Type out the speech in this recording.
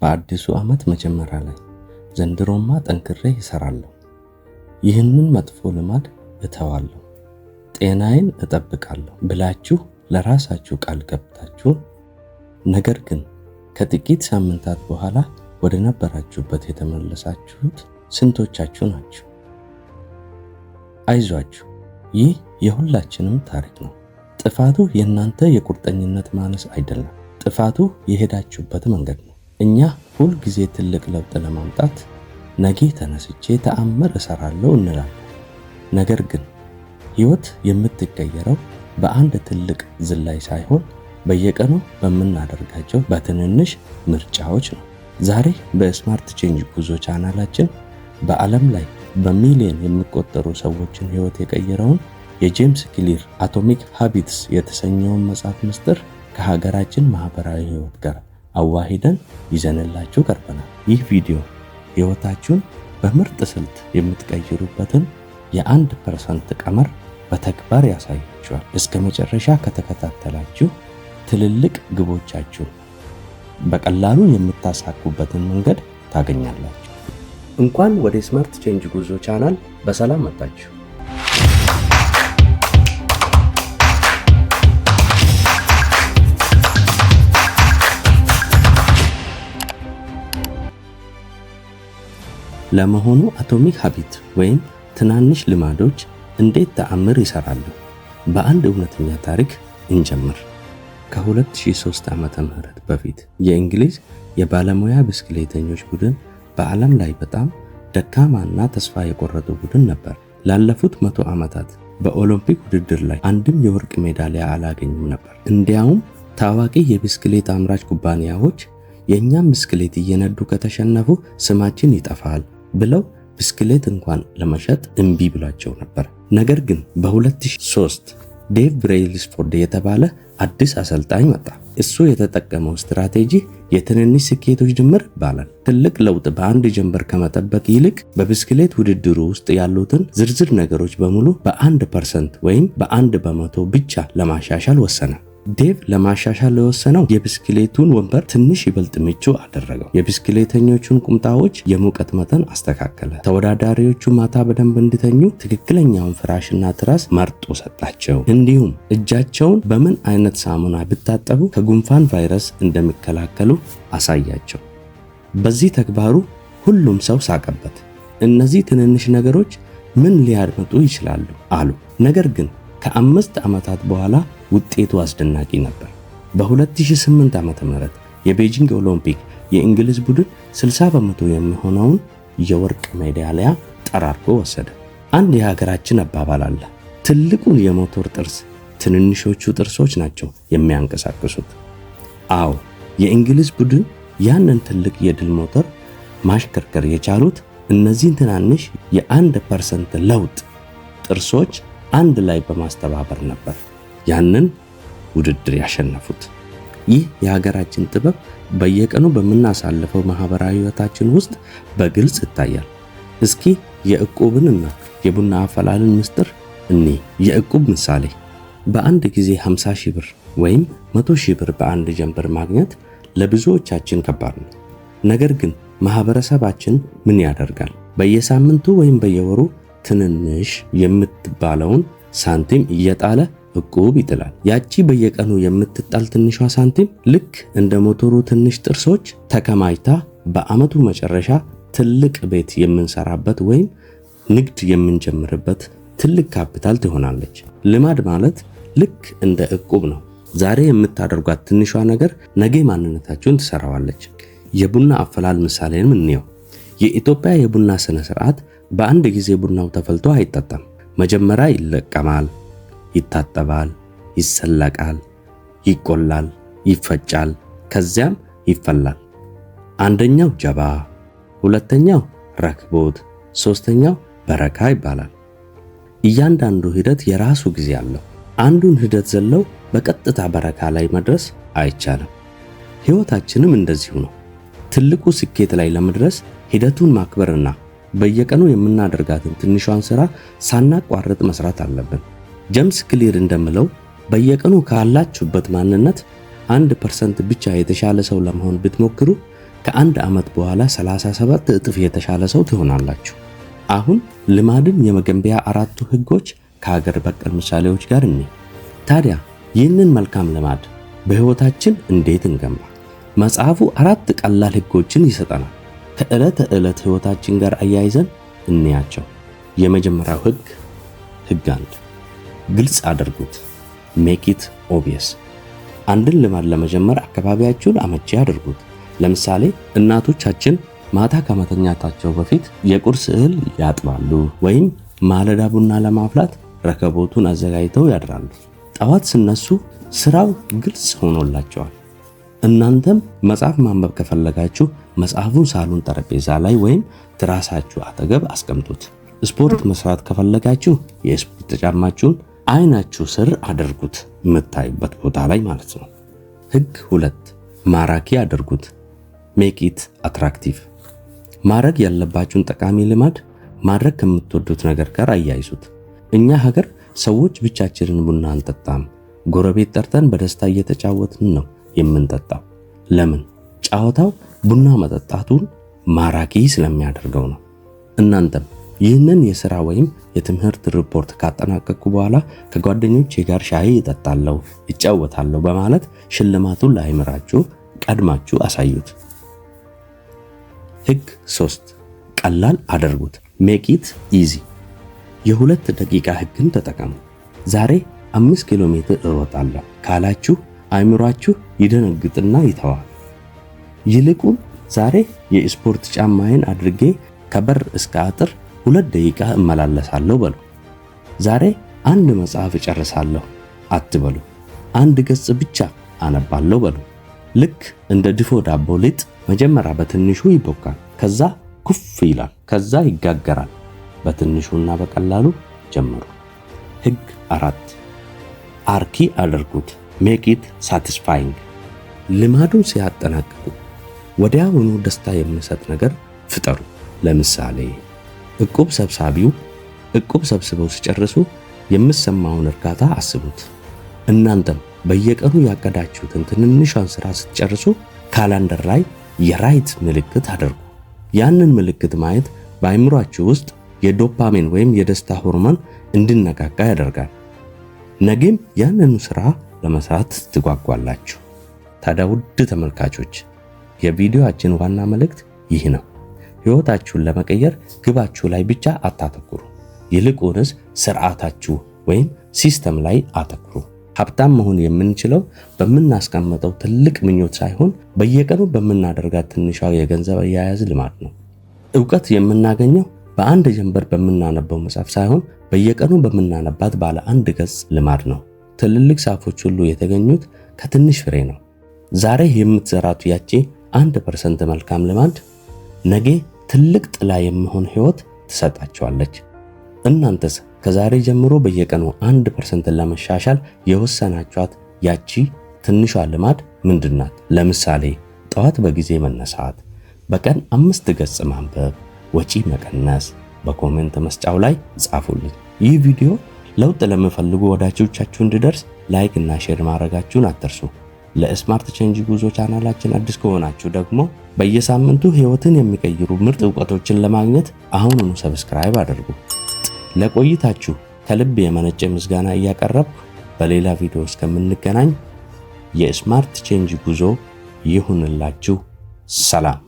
በአዲሱ ዓመት መጀመሪያ ላይ ዘንድሮማ ጠንክሬ እሰራለሁ፣ ይህንን መጥፎ ልማድ እተዋለሁ፣ ጤናዬን እጠብቃለሁ ብላችሁ ለራሳችሁ ቃል ገብታችሁ ነገር ግን ከጥቂት ሳምንታት በኋላ ወደ ነበራችሁበት የተመለሳችሁት ስንቶቻችሁ ናችሁ? አይዟችሁ፣ ይህ የሁላችንም ታሪክ ነው። ጥፋቱ የእናንተ የቁርጠኝነት ማነስ አይደለም። ጥፋቱ የሄዳችሁበት መንገድ ነው። እኛ ሁል ጊዜ ትልቅ ለውጥ ለማምጣት ነገ ተነስቼ ተአምር እሰራለሁ እንላለን። ነገር ግን ህይወት የምትቀየረው በአንድ ትልቅ ዝላይ ሳይሆን በየቀኑ በምናደርጋቸው በትንንሽ ምርጫዎች ነው። ዛሬ በስማርት ቼንጅ ጉዞ ቻናላችን በዓለም ላይ በሚሊዮን የሚቆጠሩ ሰዎችን ህይወት የቀየረውን የጄምስ ክሊር አቶሚክ ሃቢትስ የተሰኘውን መጽሐፍ ምስጢር ከሀገራችን ማህበራዊ ህይወት ጋር አዋሂደን ይዘንላችሁ ቀርበናል። ይህ ቪዲዮ ህይወታችሁን በምርጥ ስልት የምትቀይሩበትን የ1% ቀመር በተግባር ያሳያችኋል። እስከ መጨረሻ ከተከታተላችሁ ትልልቅ ግቦቻችሁን በቀላሉ የምታሳኩበትን መንገድ ታገኛላችሁ። እንኳን ወደ ስማርት ቼንጅ ጉዞ ቻናል በሰላም መጣችሁ። ለመሆኑ አቶሚክ ሃቢት ወይም ትናንሽ ልማዶች እንዴት ተአምር ይሰራሉ? በአንድ እውነተኛ ታሪክ እንጀምር። ከ2003 ዓመተ ምህረት በፊት የእንግሊዝ የባለሙያ ብስክሌተኞች ቡድን በዓለም ላይ በጣም ደካማና ተስፋ የቆረጠ ቡድን ነበር። ላለፉት 100 ዓመታት በኦሎምፒክ ውድድር ላይ አንድም የወርቅ ሜዳሊያ አላገኙም ነበር። እንዲያውም ታዋቂ የብስክሌት አምራች ኩባንያዎች የእኛም ብስክሌት እየነዱ ከተሸነፉ ስማችን ይጠፋል ብለው ብስክሌት እንኳን ለመሸጥ እምቢ ብሏቸው ነበር። ነገር ግን በ2003 ዴቭ ብሬይልስፎርድ የተባለ አዲስ አሰልጣኝ መጣ። እሱ የተጠቀመው ስትራቴጂ የትንንሽ ስኬቶች ድምር ይባላል። ትልቅ ለውጥ በአንድ ጀንበር ከመጠበቅ ይልቅ በብስክሌት ውድድሩ ውስጥ ያሉትን ዝርዝር ነገሮች በሙሉ በ1% ወይም በ1% ብቻ ለማሻሻል ወሰነ። ዴቭ ለማሻሻል የወሰነው የብስክሌቱን ወንበር ትንሽ ይበልጥ ምቹ አደረገው። የብስክሌተኞቹን ቁምጣዎች የሙቀት መጠን አስተካከለ። ተወዳዳሪዎቹ ማታ በደንብ እንዲተኙ ትክክለኛውን ፍራሽና ትራስ መርጦ ሰጣቸው። እንዲሁም እጃቸውን በምን አይነት ሳሙና ቢታጠቡ ከጉንፋን ቫይረስ እንደሚከላከሉ አሳያቸው። በዚህ ተግባሩ ሁሉም ሰው ሳቀበት። እነዚህ ትንንሽ ነገሮች ምን ሊያመጡ ይችላሉ አሉ። ነገር ግን ከ5 ዓመታት በኋላ ውጤቱ አስደናቂ ነበር። በ2008 ዓመተ ምህረት የቤጂንግ ኦሎምፒክ የእንግሊዝ ቡድን 60% የሚሆነውን የወርቅ ሜዳሊያ ጠራርጎ ወሰደ። አንድ የሀገራችን አባባል አለ፣ ትልቁን የሞተር ጥርስ ትንንሾቹ ጥርሶች ናቸው የሚያንቀሳቅሱት። አዎ፣ የእንግሊዝ ቡድን ያንን ትልቅ የድል ሞተር ማሽከርከር የቻሉት እነዚህን ትናንሽ የ1% ለውጥ ጥርሶች አንድ ላይ በማስተባበር ነበር ያንን ውድድር ያሸነፉት። ይህ የሀገራችን ጥበብ በየቀኑ በምናሳልፈው ማህበራዊ ህይወታችን ውስጥ በግልጽ ይታያል። እስኪ የእቁብንና የቡና አፈላልን ምስጢር የእቁብ ምሳሌ። በአንድ ጊዜ 50,000 ብር ወይም 100,000 ብር በአንድ ጀንበር ማግኘት ለብዙዎቻችን ከባድ ነው። ነገር ግን ማህበረሰባችን ምን ያደርጋል? በየሳምንቱ ወይም በየወሩ ትንንሽ የምትባለውን ሳንቲም እየጣለ እቁብ ይጥላል። ያቺ በየቀኑ የምትጣል ትንሿ ሳንቲም ልክ እንደ ሞተሩ ትንሽ ጥርሶች ተከማችታ በአመቱ መጨረሻ ትልቅ ቤት የምንሰራበት ወይም ንግድ የምንጀምርበት ትልቅ ካፒታል ትሆናለች። ልማድ ማለት ልክ እንደ እቁብ ነው። ዛሬ የምታደርጓት ትንሿ ነገር ነገ ማንነታችሁን ትሰራዋለች። የቡና አፈላል ምሳሌንም እንየው። የኢትዮጵያ የቡና ስነ ስርዓት በአንድ ጊዜ ቡናው ተፈልቶ አይጠጣም። መጀመሪያ ይለቀማል፣ ይታጠባል፣ ይሰለቃል፣ ይቆላል፣ ይፈጫል፣ ከዚያም ይፈላል። አንደኛው ጀባ፣ ሁለተኛው ረክቦት፣ ሶስተኛው በረካ ይባላል። እያንዳንዱ ሂደት የራሱ ጊዜ አለው። አንዱን ሂደት ዘለው በቀጥታ በረካ ላይ መድረስ አይቻልም። ህይወታችንም እንደዚሁ ነው። ትልቁ ስኬት ላይ ለመድረስ ሂደቱን ማክበርና በየቀኑ የምናደርጋትን ትንሿን ሥራ ሳናቋርጥ መስራት አለብን። ጄምስ ክሊር እንደምለው በየቀኑ ካላችሁበት ማንነት 1% ብቻ የተሻለ ሰው ለመሆን ብትሞክሩ ከአንድ ዓመት በኋላ 37 እጥፍ የተሻለ ሰው ትሆናላችሁ። አሁን ልማድን የመገንቢያ አራቱ ህጎች ከሀገር በቀል ምሳሌዎች ጋር እንይ። ታዲያ ይህንን መልካም ልማድ በህይወታችን እንዴት እንገንባ? መጽሐፉ 4 ቀላል ህጎችን ይሰጠናል። ከዕለት ተዕለት ህይወታችን ጋር አያይዘን እንያቸው። የመጀመሪያው ህግ 1 ግልጽ አድርጉት። ሜክ ኢት ኦብቪየስ። አንድን ልማድ ለመጀመር አካባቢያችሁን አመቺ አድርጉት። ለምሳሌ እናቶቻችን ማታ ከመተኛታቸው በፊት የቁርስ እህል ያጥባሉ ወይም ማለዳ ቡና ለማፍላት ረከቦቱን አዘጋጅተው ያድራሉ። ጠዋት ሲነሱ ስራው ግልጽ ሆኖላቸዋል። እናንተም መጽሐፍ ማንበብ ከፈለጋችሁ መጽሐፉን ሳሎን ጠረጴዛ ላይ ወይም ትራሳችሁ አጠገብ አስቀምጡት። ስፖርት መስራት ከፈለጋችሁ የስፖርት ጫማችሁን አይናችሁ ስር አድርጉት፣ የምታዩበት ቦታ ላይ ማለት ነው። ህግ 2 ማራኪ አድርጉት። ሜክ ኢት አትራክቲቭ። ማድረግ ያለባችሁን ጠቃሚ ልማድ ማድረግ ከምትወዱት ነገር ጋር አያይዙት። እኛ ሀገር ሰዎች ብቻችንን ቡና አንጠጣም፣ ጎረቤት ጠርተን በደስታ እየተጫወትን ነው የምንጠጣው። ለምን? ጨዋታው ቡና መጠጣቱን ማራኪ ስለሚያደርገው ነው። እናንተም ይህንን የሥራ ወይም የትምህርት ሪፖርት ካጠናቀቁ በኋላ ከጓደኞቼ ጋር ሻይ እጠጣለሁ፣ እጫወታለሁ በማለት ሽልማቱን ለአይምራችሁ ቀድማችሁ አሳዩት። ህግ 3 ቀላል አድርጉት። ሜክ ኢት ኢዚ። የ2 ደቂቃ ህግን ተጠቀሙ። ዛሬ 5 ኪሎ ሜትር እሮጣለሁ ካላችሁ አይምሯችሁ ይደነግጥና ይተዋል። ይልቁን ዛሬ የስፖርት ጫማዬን አድርጌ ከበር እስከ አጥር 2 ደቂቃ እመላለሳለሁ በሉ። ዛሬ 1 መጽሐፍ እጨርሳለሁ አትበሉ። 1 ገጽ ብቻ አነባለሁ በሉ። ልክ እንደ ድፎ ዳቦ ሊጥ መጀመሪያ በትንሹ ይቦካል፣ ከዛ ኩፍ ይላል፣ ከዛ ይጋገራል። በትንሹና በቀላሉ ጀምሩ። ህግ 4 አርኪ አድርጉት። ሜክ ኢት ሳቲስፋይንግ። ልማዱን ሲያጠናቅቁ ወዲያውኑ ደስታ የሚሰጥ ነገር ፍጠሩ። ለምሳሌ እቁብ ሰብሳቢው እቁብ ሰብስበው ሲጨርሱ የምትሰማውን እርካታ አስቡት። እናንተም በየቀኑ ያቀዳችሁትን ትንንሿን ስራ ስትጨርሱ ካላንደር ላይ የራይት ምልክት አድርጉ። ያንን ምልክት ማየት በአይምሯችሁ ውስጥ የዶፓሚን ወይም የደስታ ሆርሞን እንዲነቃቃ ያደርጋል። ነገም ያንኑ ስራ ለመስራት ትጓጓላችሁ። ታዲያ ውድ ተመልካቾች የቪዲዮአችን ዋና መልእክት ይህ ነው። ህይወታችሁን ለመቀየር ግባችሁ ላይ ብቻ አታተኩሩ። ይልቁንስ ስርዓታችሁ ወይም ሲስተም ላይ አተኩሩ። ሀብታም መሆን የምንችለው በምናስቀምጠው ትልቅ ምኞት ሳይሆን በየቀኑ በምናደርጋት ትንሿ የገንዘብ አያያዝ ልማድ ነው። ዕውቀት የምናገኘው በአንድ ጀንበር በምናነበው መጽሐፍ ሳይሆን በየቀኑ በምናነባት ባለ 1 ገጽ ልማድ ነው። ትልልቅ ዛፎች ሁሉ የተገኙት ከትንሽ ፍሬ ነው። ዛሬ የምትዘራቱ ያቺ 1% መልካም ልማድ ነገ ትልቅ ጥላ የሚሆን ህይወት ትሰጣችኋለች። እናንተስ ከዛሬ ጀምሮ በየቀኑ 1% ለመሻሻል የወሰናችኋት ያቺ ትንሿ ልማድ ምንድናት? ለምሳሌ ጠዋት በጊዜ መነሳት፣ በቀን 5 ገጽ ማንበብ፣ ወጪ መቀነስ። በኮሜንት መስጫው ላይ ጻፉልኝ። ይህ ቪዲዮ ለውጥ ለሚፈልጉ ወዳጆቻችሁ እንዲደርስ ላይክ እና ሼር ማድረጋችሁን አትርሱ። ለስማርት ቼንጅ ጉዞ ቻናላችን አዲስ ከሆናችሁ ደግሞ በየሳምንቱ ህይወትን የሚቀይሩ ምርጥ ዕውቀቶችን ለማግኘት አሁኑኑ ሰብስክራይብ አድርጉ። ለቆይታችሁ ከልብ የመነጨ ምስጋና እያቀረብኩ በሌላ ቪዲዮ እስከምንገናኝ የስማርት ቼንጅ ጉዞ ይሁንላችሁ። ሰላም።